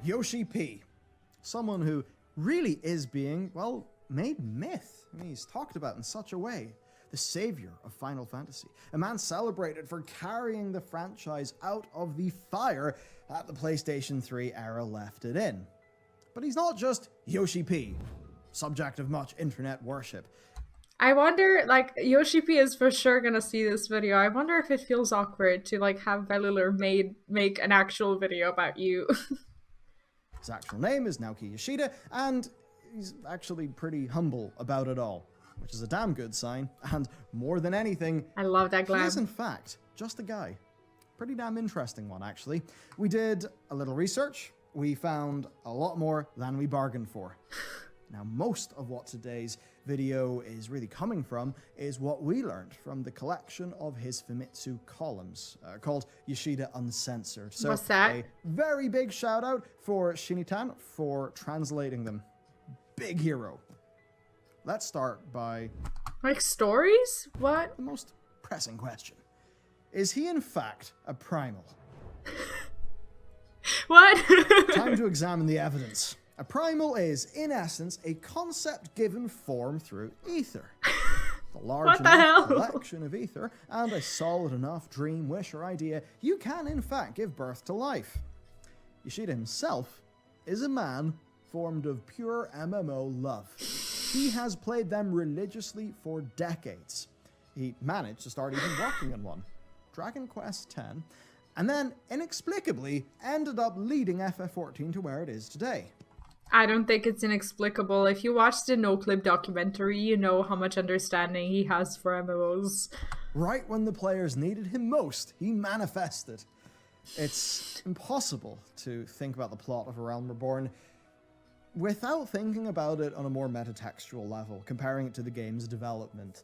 Yoshi-P. Someone who really is being, well, made myth. I mean, he's talked about in such a way. The savior of Final Fantasy. A man celebrated for carrying the franchise out of the fire that the PlayStation 3 era left it in. But he's not just Yoshi-P, subject of much internet worship. I wonder, like, Yoshi-P is for sure gonna see this video. I wonder if it feels awkward to, like, have Bellular make an actual video about you. His actual name is Naoki Yoshida, and he's actually pretty humble about it all, which is a damn good sign, and more than anything, I love that glam. he is in fact just a guy. Pretty damn interesting one, actually. We did a little research. We found a lot more than we bargained for. Now, most of what today's video is really coming from is what we learned from the collection of his Famitsu columns, called Yoshida Uncensored. So what's that? A very big shout out for Shinitan for translating them. Big hero. Let's start by... Like stories? What? the most pressing question. Is he in fact a primal? What? Time to examine the evidence. A primal is, in essence, a concept given form through ether. A large enough collection of ether and a solid enough dream, wish, or idea, you can in fact give birth to life. Yoshida himself is a man formed of pure MMO love. He has played them religiously for decades. He managed to start even working on one, Dragon Quest X, and then inexplicably ended up leading FF14 to where it is today. I don't think it's inexplicable. If you watch the NoClip documentary, you know how much understanding he has for MMOs. Right when the players needed him most, he manifested. It's impossible to think about the plot of A Realm Reborn without thinking about it on a more metatextual level, comparing it to the game's development.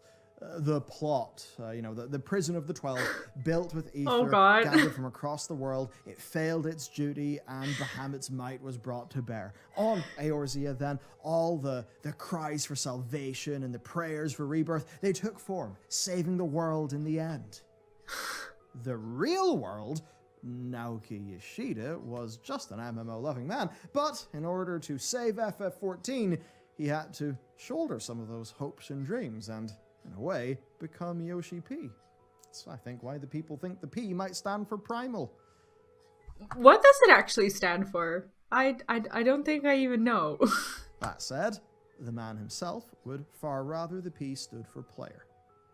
The plot, the prison of the 12, built with ether, gathered from across the world. It failed its duty, and Bahamut's might was brought to bear. On Eorzea, then, all the cries for salvation and the prayers for rebirth, they took form, saving the world in the end. The real world, Naoki Yoshida, was just an MMO-loving man, but in order to save FF14, he had to shoulder some of those hopes and dreams, and in a way, become Yoshi-P. That's, I think, why the people think the P might stand for primal. What does it actually stand for? I don't think I even know. That said, the man himself would far rather the P stood for player.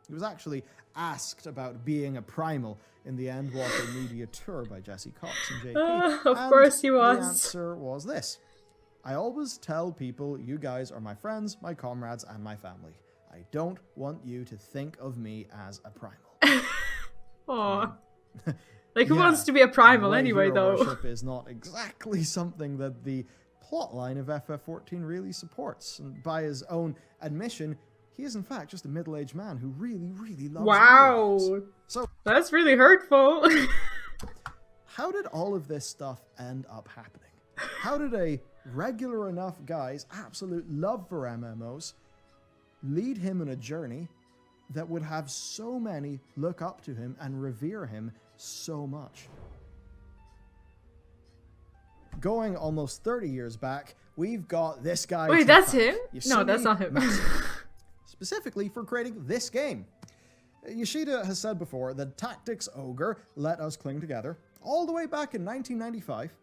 He was actually asked about being a primal in the Endwalker media tour by Jesse Cox and JP. Of course he was. The answer was this. I always tell people you guys are my friends, my comrades, and my family. I don't want you to think of me as a primal. Aww. Like, who wants to be a primal anyway, though? Worship is not exactly something that the plotline of FF14 really supports. And by his own admission, he is in fact just a middle-aged man who really, really loves Wow. So that's really hurtful. How did all of this stuff end up happening? How did a regular enough guy's absolute love for MMOs lead him on a journey that would have so many look up to him and revere him so much? Going almost 30 years back, we've got this guy. Wait, that's him? No, that's not him. Specifically for creating this game. Yoshida has said before that Tactics Ogre let us cling together all the way back in 1995.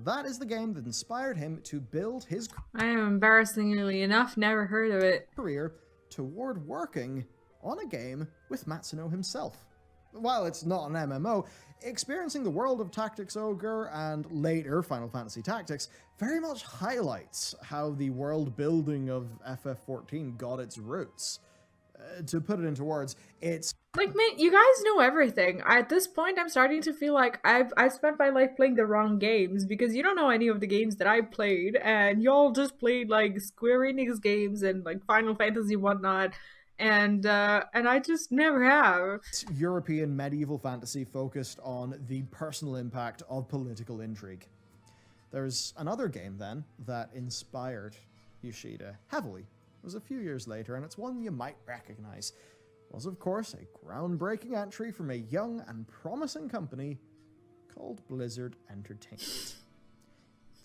That is the game that inspired him to build his I am embarrassingly enough never heard of it. career toward working on a game with Matsuno himself. While it's not an MMO, experiencing the world of Tactics Ogre and later Final Fantasy Tactics very much highlights how the world building of FF14 got its roots. To put it into words, it's like, man, you guys know everything. At this point, I'm starting to feel like I've spent my life playing the wrong games, because you don't know any of the games that I played, and y'all just played like Square Enix games and like Final Fantasy whatnot, and I just never have. European medieval fantasy focused on the personal impact of political intrigue. There's another game then that inspired Yoshida heavily. It was a few years later, and it's one you might recognize. It was, of course, a groundbreaking entry from a young and promising company called Blizzard Entertainment.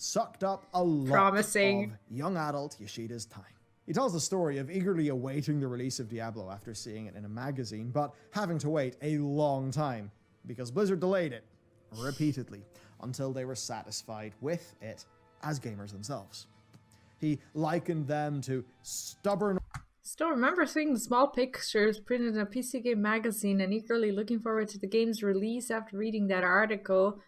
sucked up a lot Promising. of young adult Yoshida's time. He tells the story of eagerly awaiting the release of Diablo after seeing it in a magazine, but having to wait a long time because Blizzard delayed it repeatedly until they were satisfied with it as gamers themselves. He likened them to stubborn... Still remember seeing the small pictures printed in a PC game magazine and eagerly looking forward to the game's release after reading that article.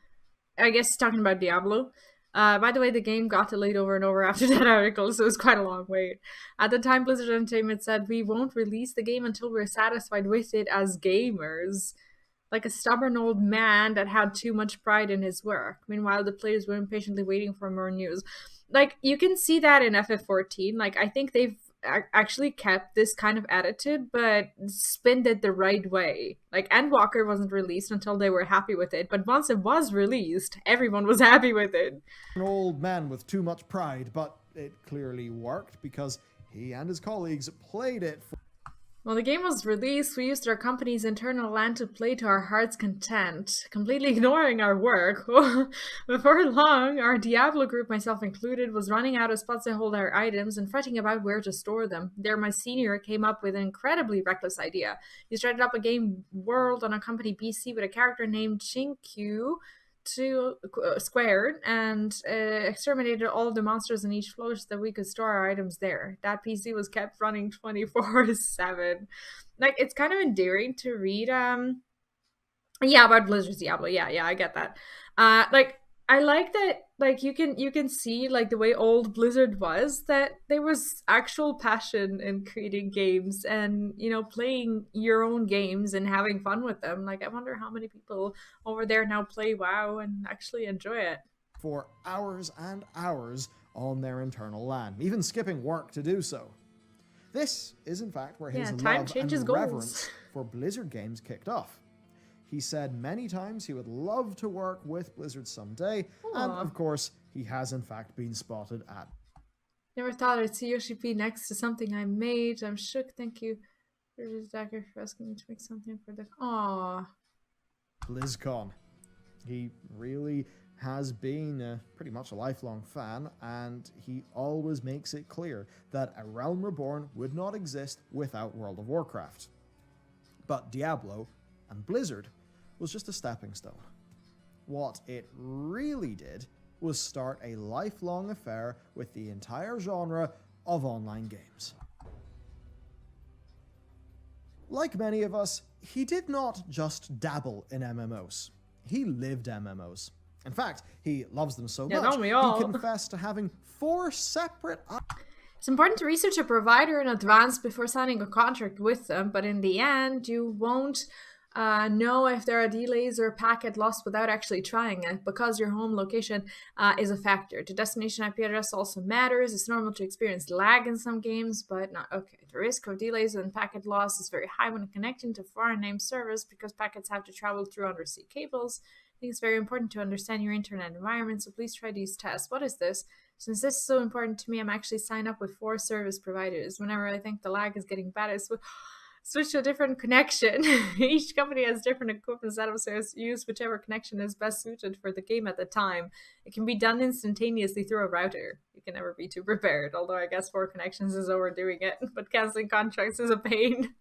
I guess talking about Diablo. By the way, the game got delayed over and over after that article, so it was quite a long wait. At the time, Blizzard Entertainment said, "We won't release the game until we're satisfied with it as gamers." Like a stubborn old man that had too much pride in his work. Meanwhile, the players were impatiently waiting for more news. Like, you can see that in FF14. Like, I think they've actually kept this kind of attitude, but spinned it the right way. Like, Endwalker wasn't released until they were happy with it, but once it was released, everyone was happy with it. An old man with too much pride, but it clearly worked because he and his colleagues played it for... When the game was released, we used our company's internal LAN to play to our heart's content, completely ignoring our work. Before long, our Diablo group, myself included, was running out of spots to hold our items and fretting about where to store them. There, my senior came up with an incredibly reckless idea. He started up a game world on a company PC with a character named Chinkyu, squared, and exterminated all of the monsters in each floor so that we could store our items there. That PC was kept running 24/7. Like, it's kind of endearing to read about Blizzard's Diablo. Yeah, I get that. Like, I like that, like, you can see, like, the way old Blizzard was, that there was actual passion in creating games and, you know, playing your own games and having fun with them. Like, I wonder how many people over there now play WoW and actually enjoy it. For hours and hours on their internal LAN, even skipping work to do so. This is, in fact, where his love and reverence for Blizzard games kicked off. He said many times he would love to work with Blizzard someday, and of course, he has in fact been spotted at... Never thought I'd see Yoshi-P next to something I made. I'm shook. Thank you, Dagger, for asking me to make something for the... Aww. BlizzCon. He really has been pretty much a lifelong fan, and he always makes it clear that A Realm Reborn would not exist without World of Warcraft. But Diablo and Blizzard was just a stepping stone. What it really did was start a lifelong affair with the entire genre of online games. Like many of us, he did not just dabble in MMOs. He lived MMOs. In fact, he loves them so much, he confessed to having 4 separate... It's important to research a provider in advance before signing a contract with them, but in the end, you won't know if there are delays or packet loss without actually trying it, because your home location is a factor. The destination IP address also matters. It's normal to experience lag in some games, but not okay. The risk of delays and packet loss is very high when connecting to foreign name servers because packets have to travel through undersea cables. I think it's very important to understand your internet environment, so please try these tests. What is this? Since this is so important to me, I'm actually signed up with 4 service providers. Whenever I think the lag is getting bad, I switch to a different connection. Each company has different equipment setups, so use whichever connection is best suited for the game at the time. It can be done instantaneously through a router. You can never be too prepared, although I guess 4 connections is overdoing it, but canceling contracts is a pain.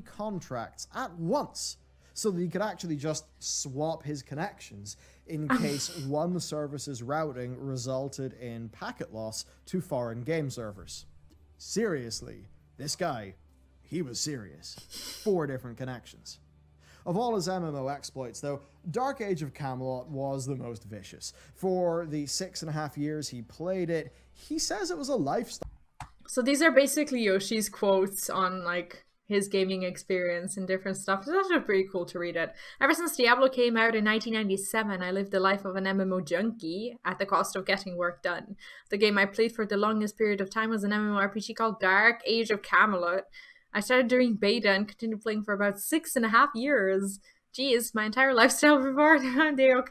Contracts at once, so that he could actually just swap his connections in case one service's routing resulted in packet loss to foreign game servers. Seriously, this guy, he was serious. 4 different connections. Of all his MMO exploits, though, Dark Age of Camelot was the most vicious. For the 6.5 years he played it, he says it was a lifestyle. So these are basically Yoshi's quotes on, like, his gaming experience and different stuff. It's actually pretty cool to read it. Ever since Diablo came out in 1997, I lived the life of an MMO junkie at the cost of getting work done. The game I played for the longest period of time was an MMORPG called Dark Age of Camelot. I started during beta and continued playing for about 6.5 years. Geez, my entire lifestyle before that,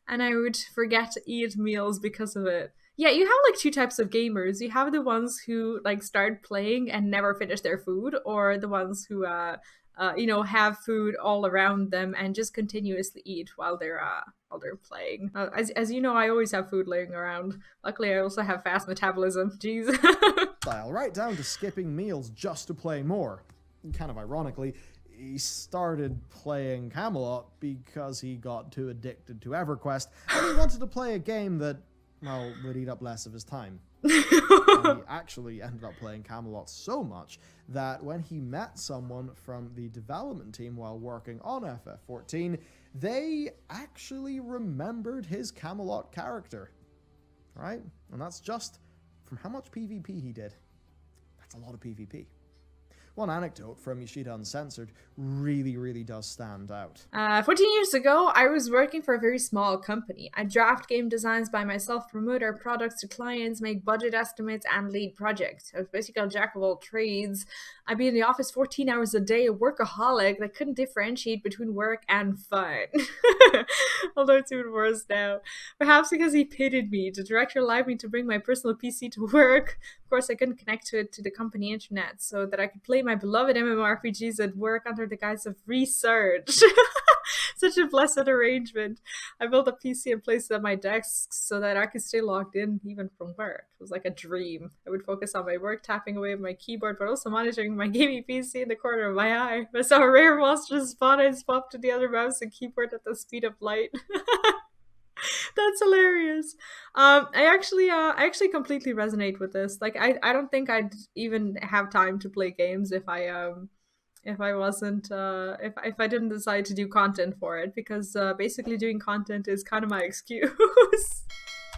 and I would forget to eat meals because of it. Yeah, you have like 2 types of gamers. You have the ones who like start playing and never finish their food, or the ones who have food all around them and just continuously eat while they're while they're playing. As you know, I always have food laying around. Luckily, I also have fast metabolism. Jeez. Style, right down to skipping meals just to play more. Kind of ironically, he started playing Camelot because he got too addicted to EverQuest, and he wanted to play a game that, well, would eat up less of his time. And he actually ended up playing Camelot so much that when he met someone from the development team while working on FF14, they actually remembered his Camelot character. Right? And that's just from how much PvP he did. That's a lot of PvP. One anecdote from Yoshida Uncensored really does stand out. 14 years ago, I was working for a very small company. I draft game designs by myself, promote our products to clients, make budget estimates, and lead projects. I was basically a jack of all trades. I'd be in the office 14 hours a day, a workaholic that couldn't differentiate between work and fun. Although it's even worse now. Perhaps because he pitied me. The director allowed me to bring my personal PC to work. Of course, I couldn't connect to it to the company internet so that I could play my beloved MMORPGs at work under the guise of research. Such a blessed arrangement. I built a PC and placed it at my desk so that I could stay logged in even from work. It was like a dream. I would focus on my work, tapping away at my keyboard, but also monitoring my gaming PC in the corner of my eye. If I saw a rare monster spawn, I swapped to the other mouse and keyboard at the speed of light. That's hilarious. I actually completely resonate with this. Like, I don't think I'd even have time to play games if I wasn't if I didn't decide to do content for it, because basically doing content is kind of my excuse.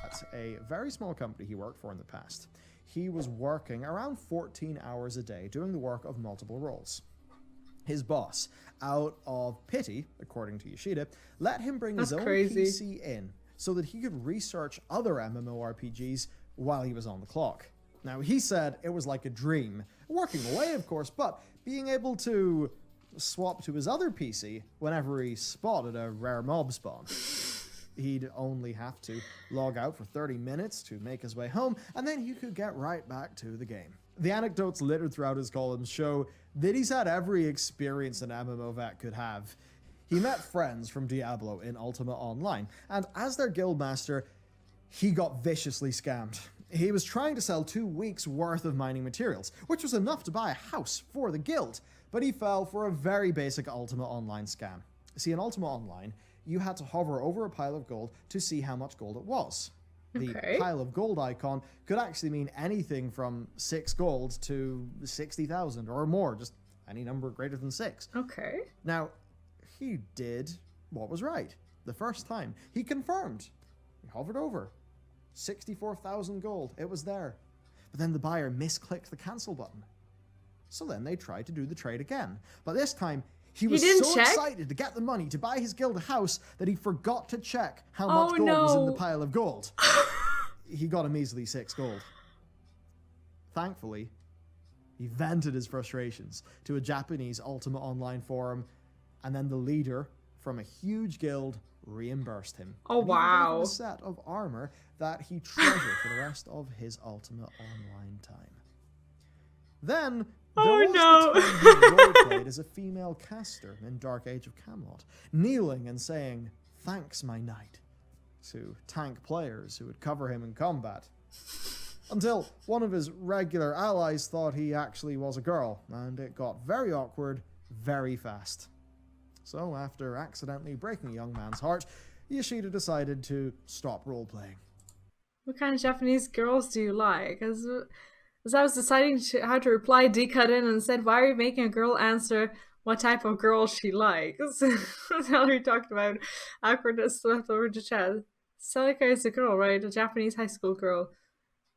That's a very small company he worked for in the past. He was working around 14 hours a day doing the work of multiple roles. His boss, out of pity, according to Yoshida, let him bring his own PC in so that he could research other MMORPGs while he was on the clock. Now, he said it was like a dream, working away, of course, but being able to swap to his other PC whenever he spotted a rare mob spawn. He'd only have to log out for 30 minutes to make his way home, and then he could get right back to the game. The anecdotes littered throughout his columns show that he's had every experience an MMO vet could have. He met friends from Diablo in Ultima Online, and as their guildmaster, he got viciously scammed. He was trying to sell 2 weeks worth of mining materials, which was enough to buy a house for the guild, but he fell for a very basic Ultima Online scam. See, in Ultima Online, you had to hover over a pile of gold to see how much gold it was. The pile of gold icon could actually mean anything from 6 gold to 60,000 or more, just any number greater than 6. Okay. Now, he did what was right. The first time, he confirmed. He hovered over. 64,000 gold. It was there. But then the buyer misclicked the cancel button. So then they tried to do the trade again. But this time, he was so excited to get the money to buy his guild a house that he forgot to check how much gold was in the pile of gold. He got a measly 6 gold. Thankfully, he vented his frustrations to a Japanese Ultima Online forum, and then the leader from a huge guild reimbursed him. Oh, wow. He gave him a set of armor that he treasured for the rest of his Ultima Online time. Then, there was the time he roleplayed as a female caster in Dark Age of Camelot, kneeling and saying, "Thanks, my knight," to tank players who would cover him in combat. Until one of his regular allies thought he actually was a girl, and it got very awkward very fast. So, after accidentally breaking a young man's heart, Yoshida decided to stop roleplaying. What kind of Japanese girls do you like? As I was deciding how to reply, D cut in and said, "Why are you making a girl answer what type of girl she likes?" Valerie talked about awkwardness left over to chat. Selika is a girl, right? A Japanese high school girl.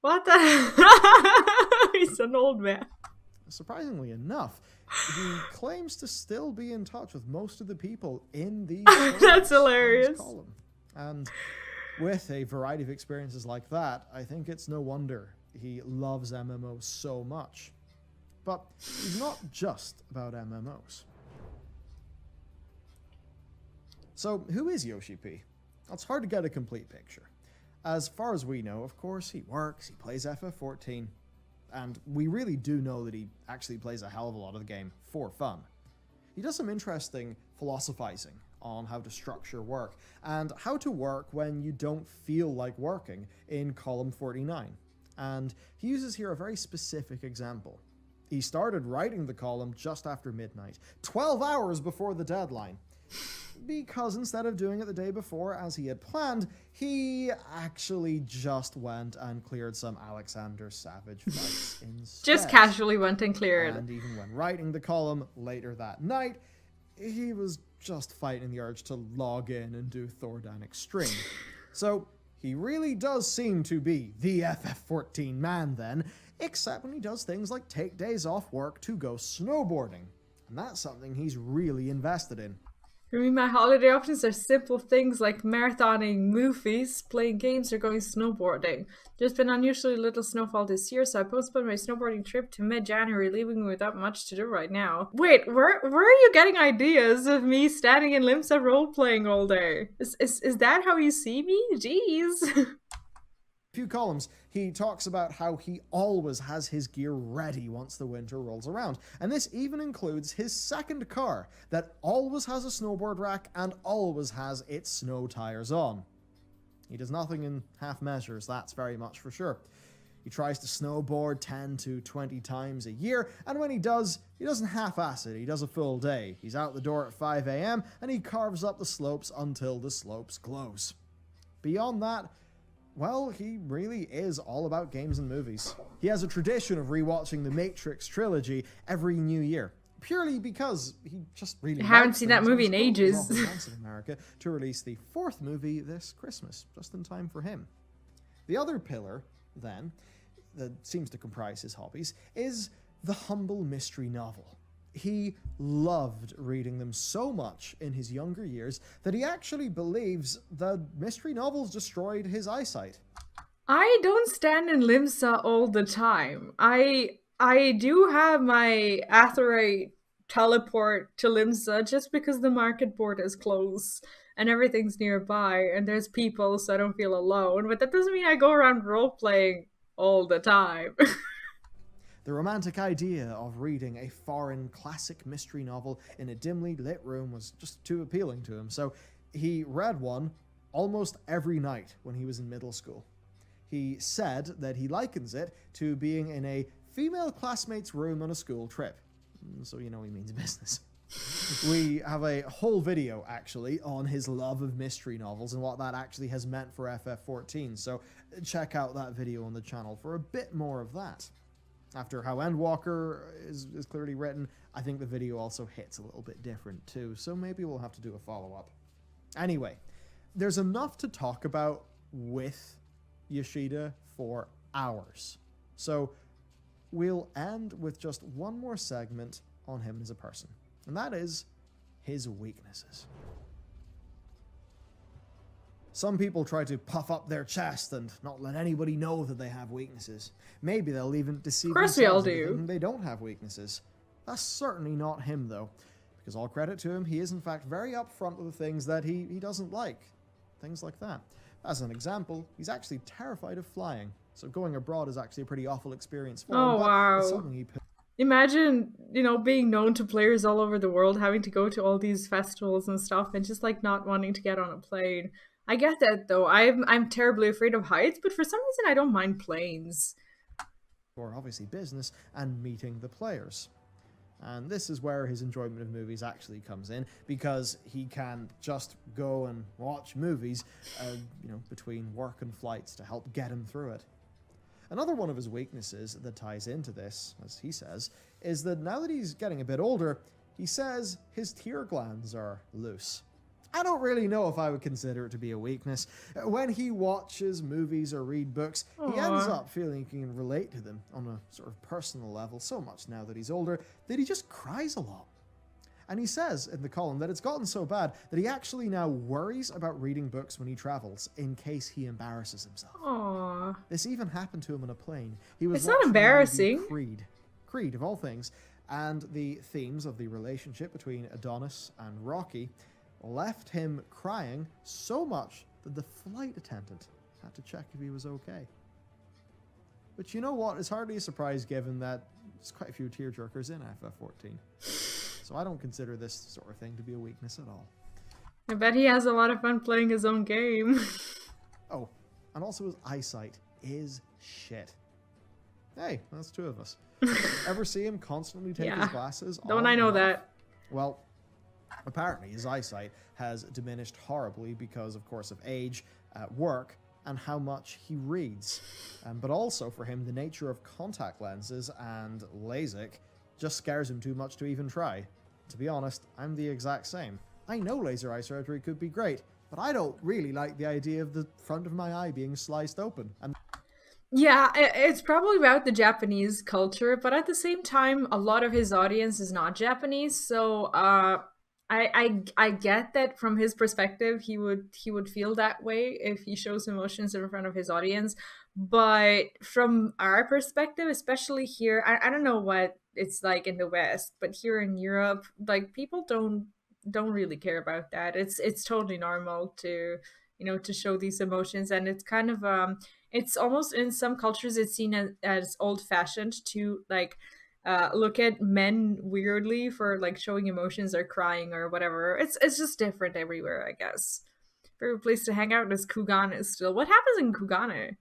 What the? He's an old man. Surprisingly enough, he claims to still be in touch with most of the people in the That's hilarious. Column. And with a variety of experiences like that, I think it's no wonder he loves MMOs so much. But he's not just about MMOs. So, who is Yoshi-P? It's hard to get a complete picture. As far as we know, of course, he works, he plays FF14, and we really do know that he actually plays a hell of a lot of the game for fun. He does some interesting philosophizing on how to structure work and how to work when you don't feel like working in column 49. And he uses here a very specific example. He started writing the column just after midnight, 12 hours before the deadline. Because instead of doing it the day before as he had planned, he actually just went and cleared some Alexander Savage fights instead. Just casually went and cleared. And even when writing the column later that night, he was just fighting the urge to log in and do Thordan Extreme. So he really does seem to be the FF14 man then, except when he does things like take days off work to go snowboarding. And that's something he's really invested in. For me, my holiday options are simple things like marathoning movies, playing games, or going snowboarding. There's been unusually little snowfall this year, so I postponed my snowboarding trip to mid-January, leaving me without much to do right now. Wait, where are you getting ideas of me standing in Limsa role-playing all day? Is that how you see me? Jeez. Few columns, he talks about how he always has his gear ready once the winter rolls around, and this even includes his second car that always has a snowboard rack and always has its snow tires on. He does nothing in half measures, that's very much for sure. He tries to snowboard 10 to 20 times a year, and when he doesn't half-ass it, he does a full day. He's out the door at 5 AM and he carves up the slopes until the slopes close. Beyond that, well, he really is all about games and movies. He has a tradition of rewatching the Matrix trilogy every new year, purely because he just really I haven't seen that movie in ages. In America to release the fourth movie this Christmas, just in time for him. The other pillar, then, that seems to comprise his hobbies, is the humble mystery novel. He loved reading them so much in his younger years that he actually believes that mystery novels destroyed his eyesight. I don't stand in Limsa all the time. I do have my Aetheryte teleport to Limsa just because the market board is close and everything's nearby and there's people, so I don't feel alone. But that doesn't mean I go around role-playing all the time. The romantic idea of reading a foreign classic mystery novel in a dimly lit room was just too appealing to him, so he read one almost every night when he was in middle school. He said that he likens it to being in a female classmate's room on a school trip. So you know he means business. We have a whole video, actually, on his love of mystery novels and what that actually has meant for FF14, so check out that video on the channel for a bit more of that. After how Endwalker is clearly written, I think the video also hits a little bit different too, so maybe we'll have to do a follow-up. Anyway, there's enough to talk about with Yoshida for hours. So we'll end with just one more segment on him as a person, and that is his weaknesses. Some people try to puff up their chest and not let anybody know that they have weaknesses. Maybe they'll even deceive themselves into thinking they don't have weaknesses. That's certainly not him, though, because all credit to him, he is in fact very upfront with the things that he doesn't like. Things like that. As an example, he's actually terrified of flying, so going abroad is actually a pretty awful experience for him. Oh, wow. It's something he Imagine, being known to players all over the world, having to go to all these festivals and stuff, and just, not wanting to get on a plane. I get that, though. I'm terribly afraid of heights, but for some reason I don't mind planes. For obviously business and meeting the players. And this is where his enjoyment of movies actually comes in, because he can just go and watch movies, between work and flights to help get him through it. Another one of his weaknesses that ties into this, as he says, is that now that he's getting a bit older, he says his tear glands are loose. I don't really know if I would consider it to be a weakness. When he watches movies or read books, he ends up feeling he can relate to them on a sort of personal level so much now that he's older that he just cries a lot. And he says in the column that it's gotten so bad that he actually now worries about reading books when he travels in case he embarrasses himself. Aww. This even happened to him on a plane. He was It's not embarrassing. Creed of all things, and the themes of the relationship between Adonis and Rocky left him crying so much that the flight attendant had to check if he was okay. But you know what? It's hardly a surprise given that there's quite a few tearjerkers in FF14. So I don't consider this sort of thing to be a weakness at all. I bet he has a lot of fun playing his own game. Oh, and also his eyesight is shit. Hey, that's two of us. Ever see him constantly take his glasses off? Don't I know that? Well, apparently his eyesight has diminished horribly because, of course, of age, work, and how much he reads. But also for him, the nature of contact lenses and LASIK just scares him too much to even try. To be honest, I'm the exact same. I know laser eye surgery could be great, but I don't really like the idea of the front of my eye being sliced open. And yeah, it's probably about the Japanese culture, but at the same time, a lot of his audience is not Japanese, so I get that from his perspective, he would feel that way if he shows emotions in front of his audience. But from our perspective, especially here, I don't know what it's like in the West, but here in Europe, like people don't really care about that. It's totally normal to to show these emotions, and it's kind of it's almost in some cultures it's seen as old fashioned to like look at men weirdly for like showing emotions or crying or whatever. It's just different everywhere, I guess. Favorite place to hang out is Kugane still. What happens in Kugane?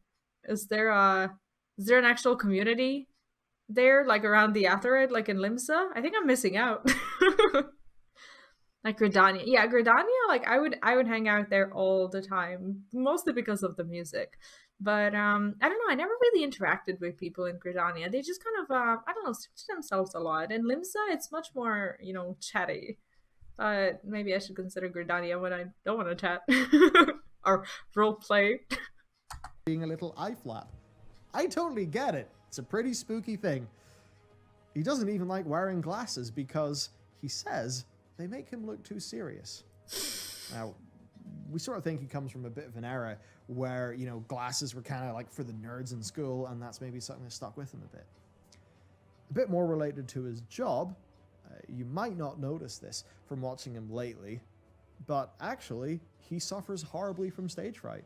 Is there an actual community there, like around the Atherid, like in Limsa? I think I'm missing out. Like Gridania. Yeah, Gridania, like I would hang out there all the time, mostly because of the music. But I don't know, I never really interacted with people in Gridania. They just kind of I don't know, stick to themselves a lot. In Limsa it's much more, chatty. But maybe I should consider Gridania when I don't want to chat. Or role play. being a little eye flap. I totally get it. It's a pretty spooky thing. He doesn't even like wearing glasses because he says they make him look too serious. Now, we sort of think he comes from a bit of an era where, glasses were kind of like for the nerds in school, and that's maybe something that stuck with him a bit. A bit more related to his job, you might not notice this from watching him lately, but actually, he suffers horribly from stage fright.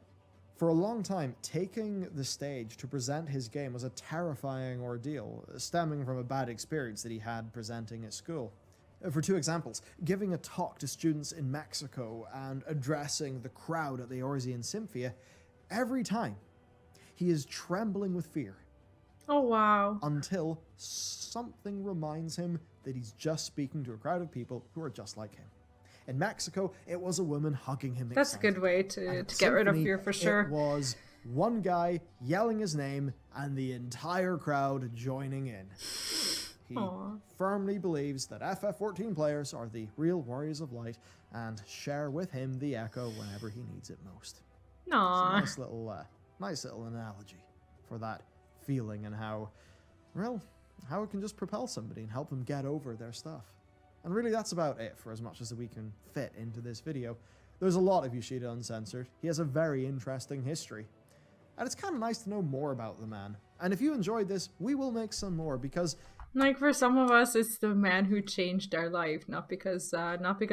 For a long time, taking the stage to present his game was a terrifying ordeal, stemming from a bad experience that he had presenting at school. For two examples, giving a talk to students in Mexico and addressing the crowd at the Orsian Symphia, every time he is trembling with fear. Oh, wow. Until something reminds him that he's just speaking to a crowd of people who are just like him. In Mexico, it was a woman hugging him. That's a good way to get rid of fear, for sure. It was one guy yelling his name and the entire crowd joining in. He firmly believes that FF14 players are the real warriors of light and share with him the echo whenever he needs it most. Aww. It's a nice little analogy for that feeling and how it can just propel somebody and help them get over their stuff. And really that's about it for as much as we can fit into this video. There's a lot of Yoshida uncensored. He has a very interesting history. And it's kind of nice to know more about the man. And if you enjoyed this, we will make some more because... Like for some of us, it's the man who changed our life, not because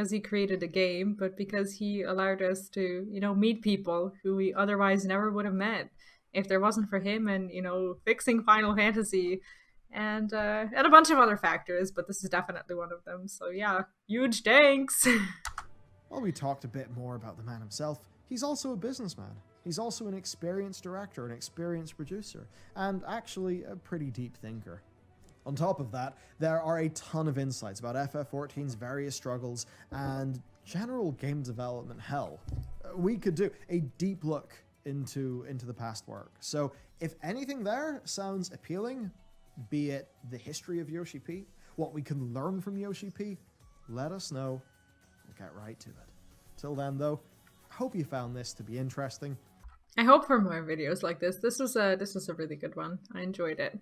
he created a game, but because he allowed us to, meet people who we otherwise never would have met if there wasn't for him and, fixing Final Fantasy and a bunch of other factors, but this is definitely one of them. So yeah, huge thanks. While we talked a bit more about the man himself, he's also a businessman. He's also an experienced director, an experienced producer, and actually a pretty deep thinker. On top of that, there are a ton of insights about FF14's various struggles and general game development hell. We could do a deep look into the past work. So if anything there sounds appealing, be it the history of Yoshi-P, what we can learn from Yoshi-P, let us know. We'll get right to it. Till then, though, I hope you found this to be interesting. I hope for more videos like this. This was a really good one. I enjoyed it.